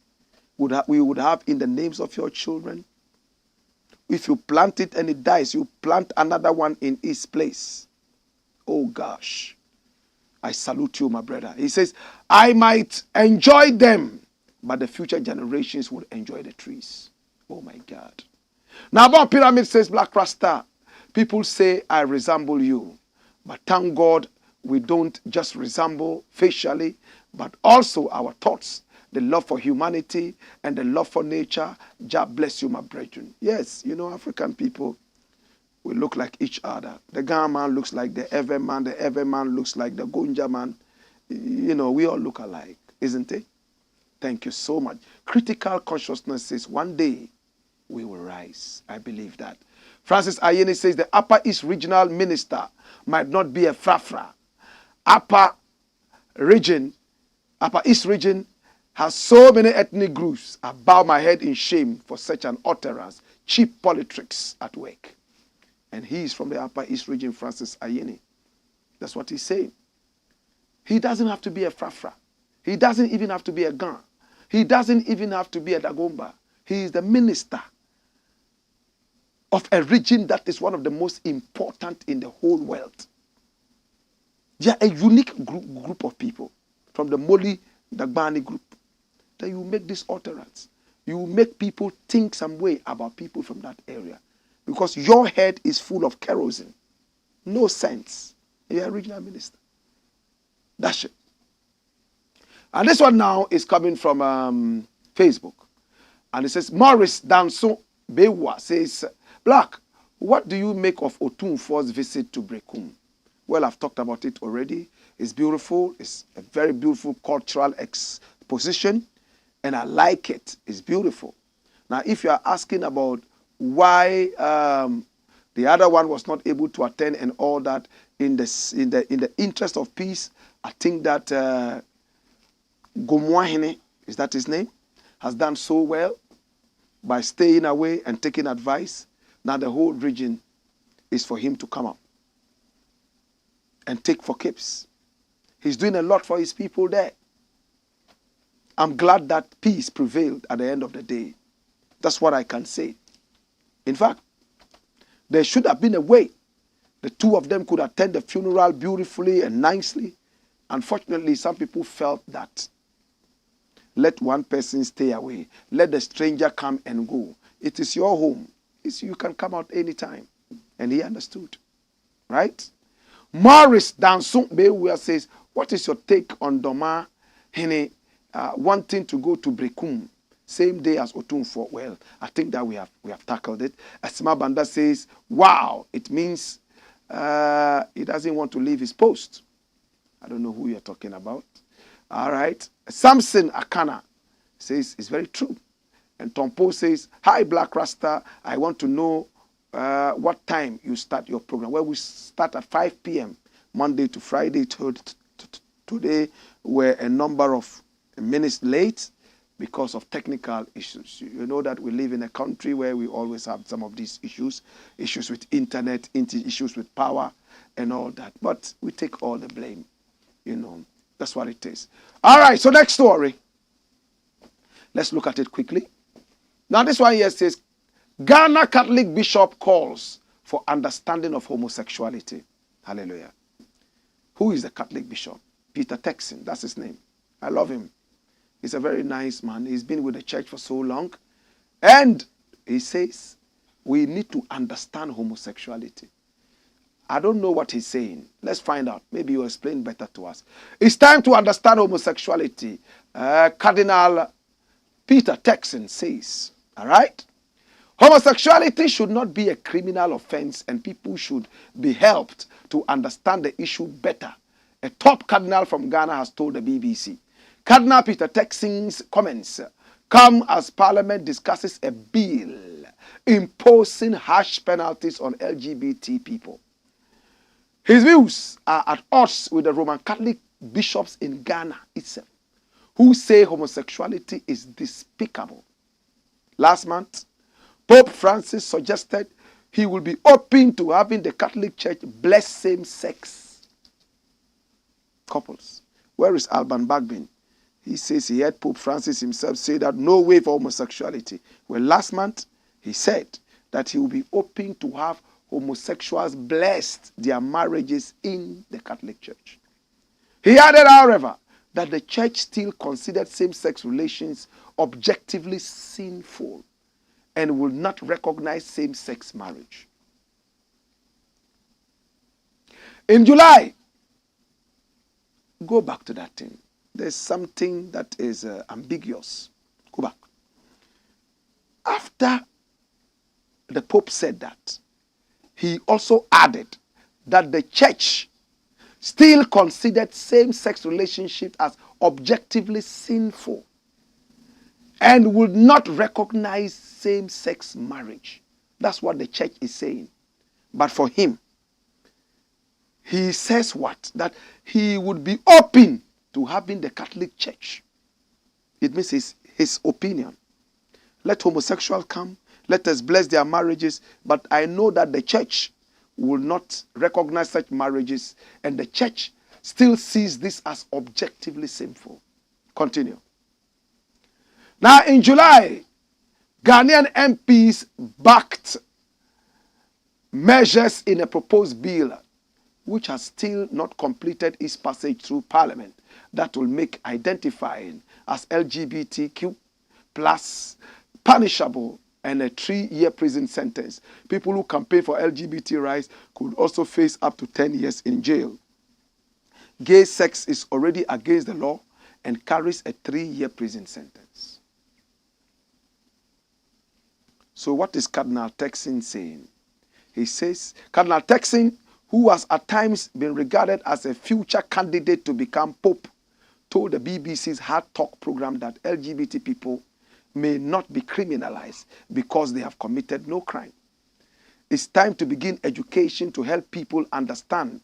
we would have in the names of your children? If you plant it and it dies, you plant another one in its place. Oh gosh. I salute you, my brother. He says, I might enjoy them, but the future generations will enjoy the trees. Oh my God. Now about pyramid says Blakk Rasta. People say I resemble you. But thank God we don't just resemble facially, but also our thoughts, the love for humanity and the love for nature. Jah bless you, my brethren. Yes, you know, African people, we look like each other. The Ghana man looks like the Ewe man looks like the Gonja man. You know, we all look alike, isn't it? Thank you so much. Critical consciousness says one day we will rise. I believe that. Francis Ayeni says the Upper East Regional Minister might not be a frafra. Upper East Region has so many ethnic groups. I bow my head in shame for such an utterance. Cheap politics at work. And he is from the Upper East Region, Francis Ayeni. That's what he's saying. He doesn't have to be a frafra. He doesn't even have to be a Gan. He doesn't even have to be a Dagomba. He is the minister of a region that is one of the most important in the whole world. They are a unique group of people from the Moli Dagbani group. That you make this utterance. You make people think some way about people from that area. Because your head is full of kerosene. No sense. You're a regional minister. That's it. And this one now is coming from Facebook. And it says, Maurice Danso Bewa says, Blakk, what do you make of Otunfo's visit to Brekum? Well, I've talked about it already. It's beautiful. It's a very beautiful cultural exposition. And I like it. It's beautiful. Now, if you are asking about why the other one was not able to attend and all that, in the interest of peace, I think that Gomwahine, is that his name, has done so well by staying away and taking advice. Now the whole region is for him to come up and take for keeps. He's doing a lot for his people there. I'm glad that peace prevailed at the end of the day. That's what I can say. In fact, there should have been a way the two of them could attend the funeral beautifully and nicely. Unfortunately, some people felt that let one person stay away. Let the stranger come and go. It is your home. You can come out anytime. And he understood. Right? Maurice Dansung Bewea says, what is your take on Doma Hene wanting to go to Brekum same day as Otunfo? Well, I think that we have tackled it. Asima Banda says, wow, it means he doesn't want to leave his post. I don't know who you're talking about. All right. Samson Akana says, it's very true. And Tompo says, hi, Blakk Rasta. I want to know what time you start your program. Well, we start at 5 p.m. Monday to Friday. Today, we're a number of minutes late because of technical issues. You know that we live in a country where we always have some of these issues with internet, issues with power and all that. But we take all the blame. You know, that's what it is. All right, so next story. Let's look at it quickly. Now this one here says, Ghana Catholic Bishop calls for understanding of homosexuality. Hallelujah. Who is the Catholic Bishop? Peter Texin, that's his name. I love him. He's a very nice man. He's been with the church for so long. And he says, we need to understand homosexuality. I don't know what he's saying. Let's find out. Maybe you'll explain better to us. It's time to understand homosexuality. Cardinal Peter Texin says, all right? Homosexuality should not be a criminal offense and people should be helped to understand the issue better. A top cardinal from Ghana has told the BBC. Cardinal Peter Texin's comments come as Parliament discusses a bill imposing harsh penalties on LGBT people. His views are at odds with the Roman Catholic bishops in Ghana itself, who say homosexuality is despicable. Last month, Pope Francis suggested he will be open to having the Catholic Church bless same-sex couples. Where is Alban Bagbin? He says he heard Pope Francis himself say that no way for homosexuality. Well, last month, he said that he will be open to have homosexuals blessed their marriages in the Catholic Church. He added, however, that the church still considered same-sex relations objectively sinful and will not recognize same-sex marriage. In July, go back to that thing. There's something that is ambiguous. Go back. After the Pope said that, he also added that the church still considered same-sex relationships as objectively sinful and would not recognize same-sex marriage. That's what the church is saying. But for him, he says what? That he would be open to having the Catholic Church. It means his opinion. Let homosexuals come. Let us bless their marriages. But I know that the church will not recognize such marriages. And the church still sees this as objectively sinful. Continue. Now in July, Ghanaian MPs backed measures in a proposed bill which has still not completed its passage through Parliament that will make identifying as LGBTQ plus punishable and a 3-year prison sentence. People who campaign for LGBT rights could also face up to 10 years in jail. Gay sex is already against the law and carries a 3-year prison sentence. So what is Cardinal Turkson saying? He says, Cardinal Turkson, who has at times been regarded as a future candidate to become Pope, told the BBC's Hard Talk program that LGBT people may not be criminalized because they have committed no crime. It's time to begin education to help people understand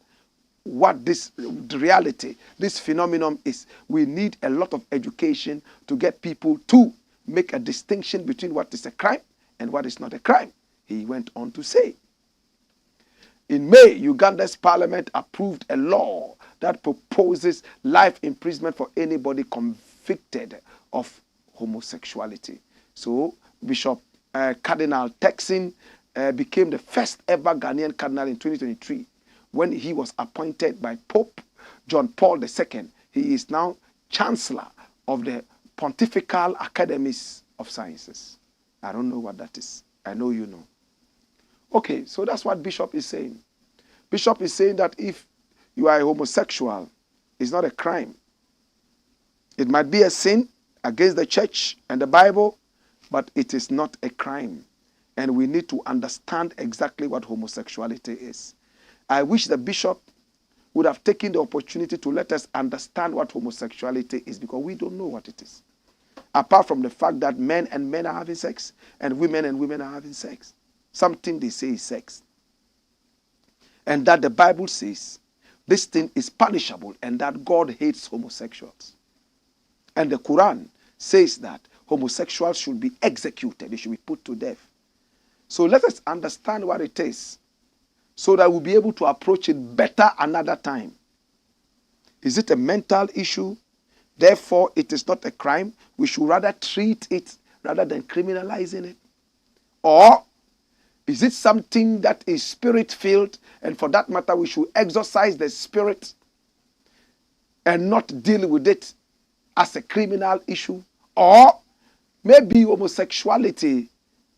what this reality, this phenomenon is. We need a lot of education to get people to make a distinction between what is a crime and what is not a crime, he went on to say. In May, Uganda's parliament approved a law that proposes life imprisonment for anybody convicted of homosexuality. So Bishop Cardinal Turkson became the first ever Ghanaian cardinal in 2023 when he was appointed by Pope John Paul II. He is now Chancellor of the Pontifical Academies of Sciences. I don't know what that is. I know you know. Okay, so that's what Bishop is saying. Bishop is saying that if you are a homosexual, it's not a crime. It might be a sin against the church and the Bible, but it is not a crime. And we need to understand exactly what homosexuality is. I wish the bishop would have taken the opportunity to let us understand what homosexuality is, because we don't know what it is. Apart from the fact that men and men are having sex and women are having sex. Something they say is sex. And that the Bible says this thing is punishable and that God hates homosexuals. And the Quran says that homosexuals should be executed. They should be put to death. So let us understand what it is so that we'll be able to approach it better another time. Is it a mental issue? Therefore, it is not a crime. We should rather treat it rather than criminalizing it. Or is it something that is spirit-filled, and for that matter, we should exorcise the spirit and not deal with it as a criminal issue? Or maybe homosexuality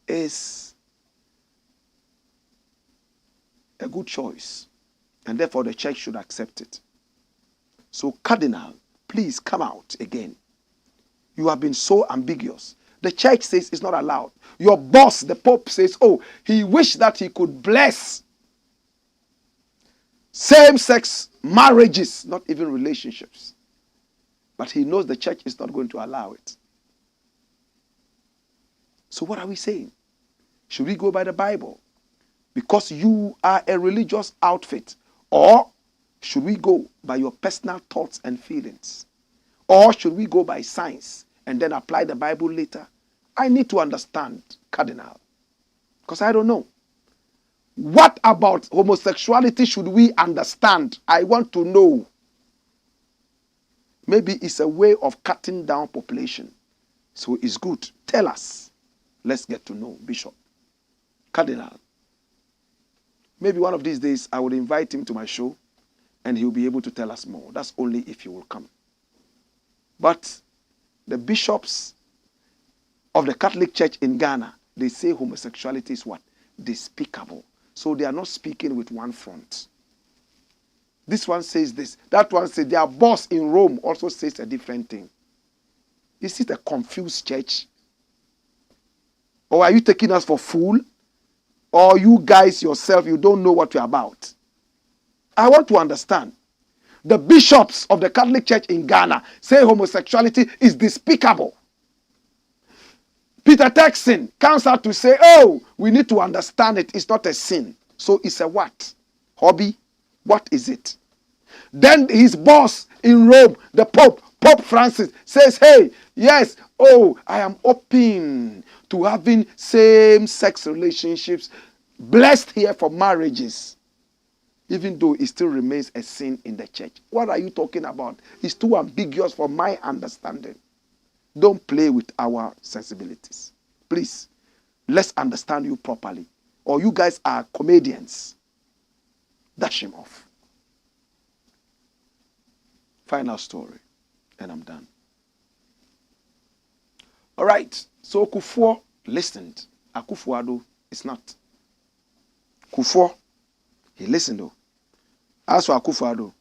is a good choice, and therefore the church should accept it. So, Cardinal, please come out again. You have been so ambiguous. The church says it's not allowed. Your boss, the Pope, says, oh, he wished that he could bless same-sex marriages, not even relationships. But he knows the church is not going to allow it. So what are we saying? Should we go by the Bible because you are a religious outfit? Or should we go by your personal thoughts and feelings? Or should we go by science and then apply the Bible later? I need to understand, Cardinal, because I don't know. What about homosexuality should we understand? I want to know. Maybe it's a way of cutting down population. So it's good. Tell us. Let's get to know, Bishop. Cardinal. Maybe one of these days I will invite him to my show and he'll be able to tell us more. That's only if he will come. But the bishops of the Catholic Church in Ghana, they say homosexuality is what? Despicable. So they are not speaking with one front. This one says this. That one says their boss in Rome also says a different thing. Is it a confused church? Or are you taking us for fool? Or you guys yourself, you don't know what you're about? I want to understand. The bishops of the Catholic Church in Ghana say homosexuality is despicable. Peter Turkson comes out to say, oh, we need to understand it. It's not a sin. So it's a what? Hobby? What is it? Then his boss in Rome, the Pope Francis, says, hey, yes, oh, I am open to having same-sex relationships, blessed here for marriages, even though it still remains a sin in the church. What are you talking about? It's too ambiguous for my understanding. Don't play with our sensibilities. Please, let's understand you properly. Or you guys are comedians. Dash him off. Final story. And I'm done. All right. So KUFFOUR listened. AKUFO-ADDO is not. KUFFOUR, he listened though. As for AKUFO-ADDO,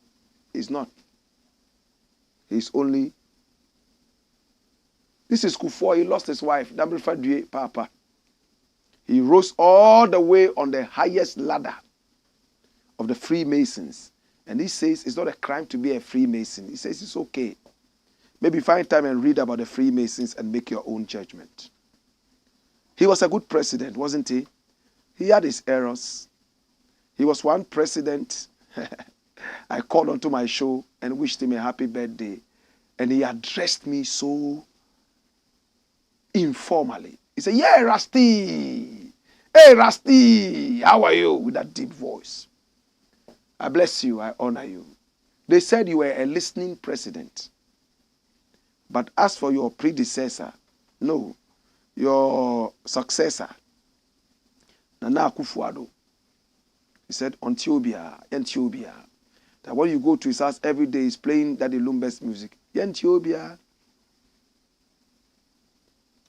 he's not. He's only. This is KUFFOUR. He lost his wife. Papa. He rose all the way on the highest ladder of the Freemasons. And he says it's not a crime to be a Freemason. He says it's okay. Maybe find time and read about the Freemasons and make your own judgment. He was a good president, wasn't he? He had his errors. He was one president. I called onto my show and wished him a happy birthday. And he addressed me so informally. He said, yeah, Rusty. Hey, Rusty, how are you? With that deep voice. I bless you. I honor you. They said you were a listening president. But as for your predecessor, no, your successor, Nana AKUFO-ADDO, he said, Antiochia, that when you go to his house every day, he's playing Daddy Lumber's music. Antiochia.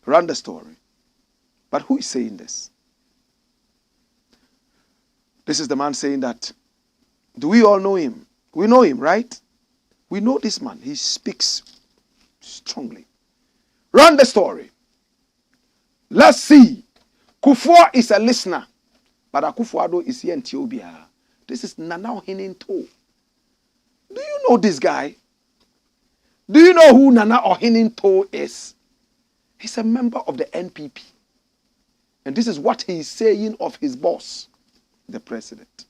Run the story. But who is saying this? This is the man saying that, do we all know him? We know him, right? We know this man. He speaks strongly. Run the story. Let's see. KUFFOUR is a listener, but AKUFO-ADDO is here in Ethiopia. This is Nana Ohininto. Do you know this guy? Do you know who Nana Ohininto is? He's a member of the NPP. And this is what he is saying of his boss, the president.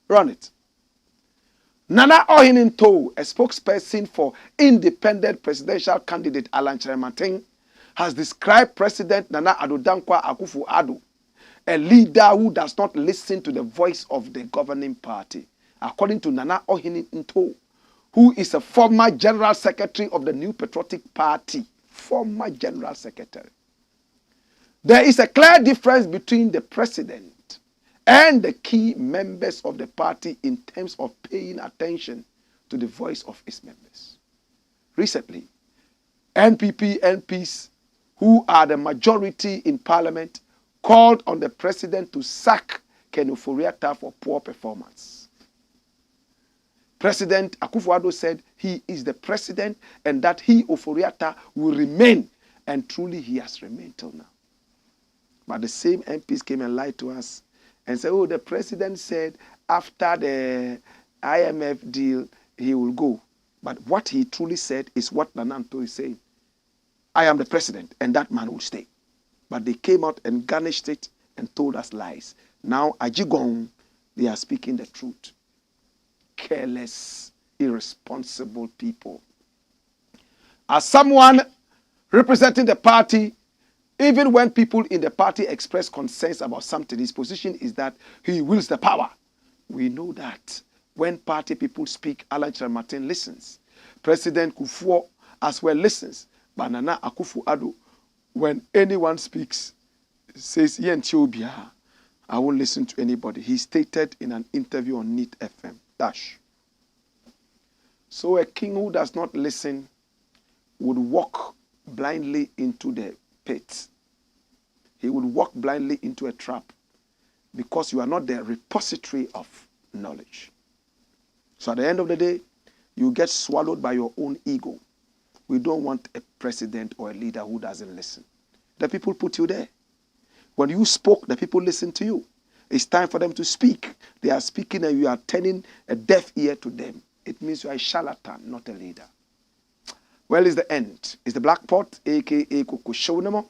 Run it. Nana Ohininto, a spokesperson for independent presidential candidate Alan Kyerematen, has described President Nana Addo Dankwa AKUFO-ADDO, a leader who does not listen to the voice of the governing party. According to Nana Ohininto, who is a former general secretary of the New Patriotic Party, former general secretary. There is a clear difference between the president and the key members of the party in terms of paying attention to the voice of its members. Recently, NPP MPs, who are the majority in parliament, called on the president to sack Ken Ofori-Atta for poor performance. President AKUFO-ADDO said he is the president and that he, Ofori-Atta, will remain. And truly he has remained till now. But the same MPs came and lied to us and said, oh, the president said after the IMF deal, he will go. But what he truly said is what Nananto is saying. I am the president and that man will stay. But they came out and garnished it and told us lies. Now, Ajigong, they are speaking the truth. Careless, irresponsible people. As someone representing the party, even when people in the party express concerns about something, his position is that he wields the power. We know that when party people speak, Alan Kyerematen listens. President KUFFOUR as well listens. But Nana AKUFO-ADDO, when anyone speaks, says, Ethiopia, I won't listen to anybody. He stated in an interview on NEET FM. Dash. So a king who does not listen would walk blindly into the pit. He would walk blindly into a trap because you are not the repository of knowledge. So at the end of the day, you get swallowed by your own ego. We don't want a president or a leader who doesn't listen. The people put you there. When you spoke, the people listened to you. It's time for them to speak. They are speaking and you are turning a deaf ear to them. It means you are a charlatan, not a leader. Well, it's the end. It's the Blakk Pot, a.k.a. KUFFOUR.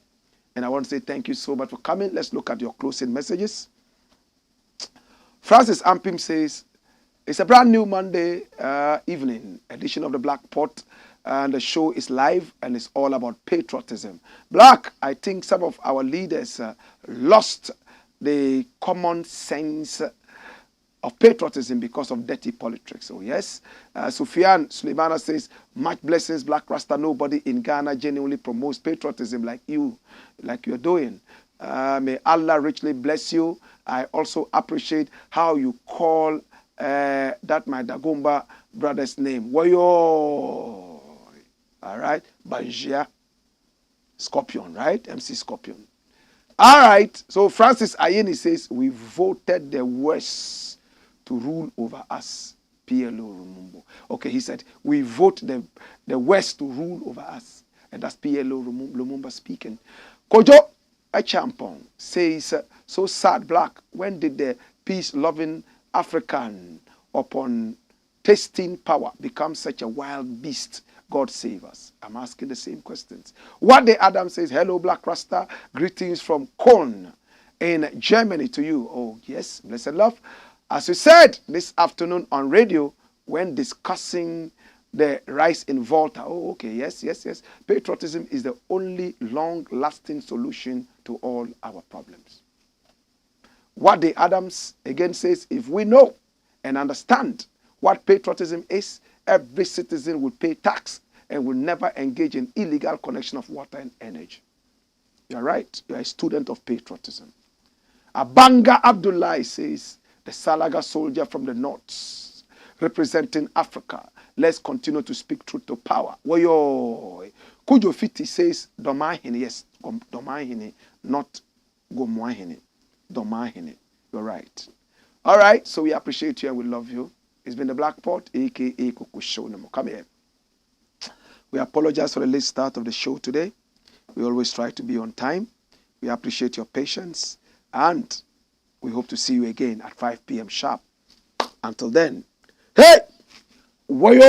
And I want to say thank you so much for coming. Let's look at your closing messages. Francis Ampim says, it's a brand new Monday evening edition of the Blakk Pot. And the show is live and it's all about patriotism. Blakk, I think some of our leaders lost the common sense of patriotism because of dirty politics. So yes, Sufyan Suleimana says, much blessings, Black Rasta. Nobody in Ghana genuinely promotes patriotism like you're doing. May Allah richly bless you. I also appreciate how you call that my Dagomba brother's name. Woyo. All right. Banjia. Scorpion, right? MC Scorpion. All right. So Francis Ayeni says, we voted the West to rule over us. PLO Lumumba. Okay, he said, we vote the West to rule over us. And that's PLO Lumumba speaking. Kojo Echampong says, so sad, Blakk. When did the peace-loving African upon tasting power become such a wild beast? God save us. I'm asking the same questions. What day Adam says, hello, Black Rasta. Greetings from Köln in Germany to you. Oh, yes, blessed love. As we said this afternoon on radio when discussing the rise in Volta. Oh, okay, yes. Patriotism is the only long-lasting solution to all our problems. What day Adams again says, if we know and understand what patriotism is, every citizen will pay tax and will never engage in illegal connection of water and energy. You're right. You're a student of patriotism. Abanga Abdullah says, the Salaga soldier from the north, representing Africa. Let's continue to speak truth to power. Woyo. Kujo Fiti says, Domahine. Yes, Domahine, not Gomwahine. Domahine. You're right. All right. So we appreciate you and we love you. It's been the Blakk Pot, a.k.a. KUFFOUR. Come here. We apologize for the late start of the show today. We always try to be on time. We appreciate your patience. And we hope to see you again at 5 p.m. sharp. Until then, hey! Wayo!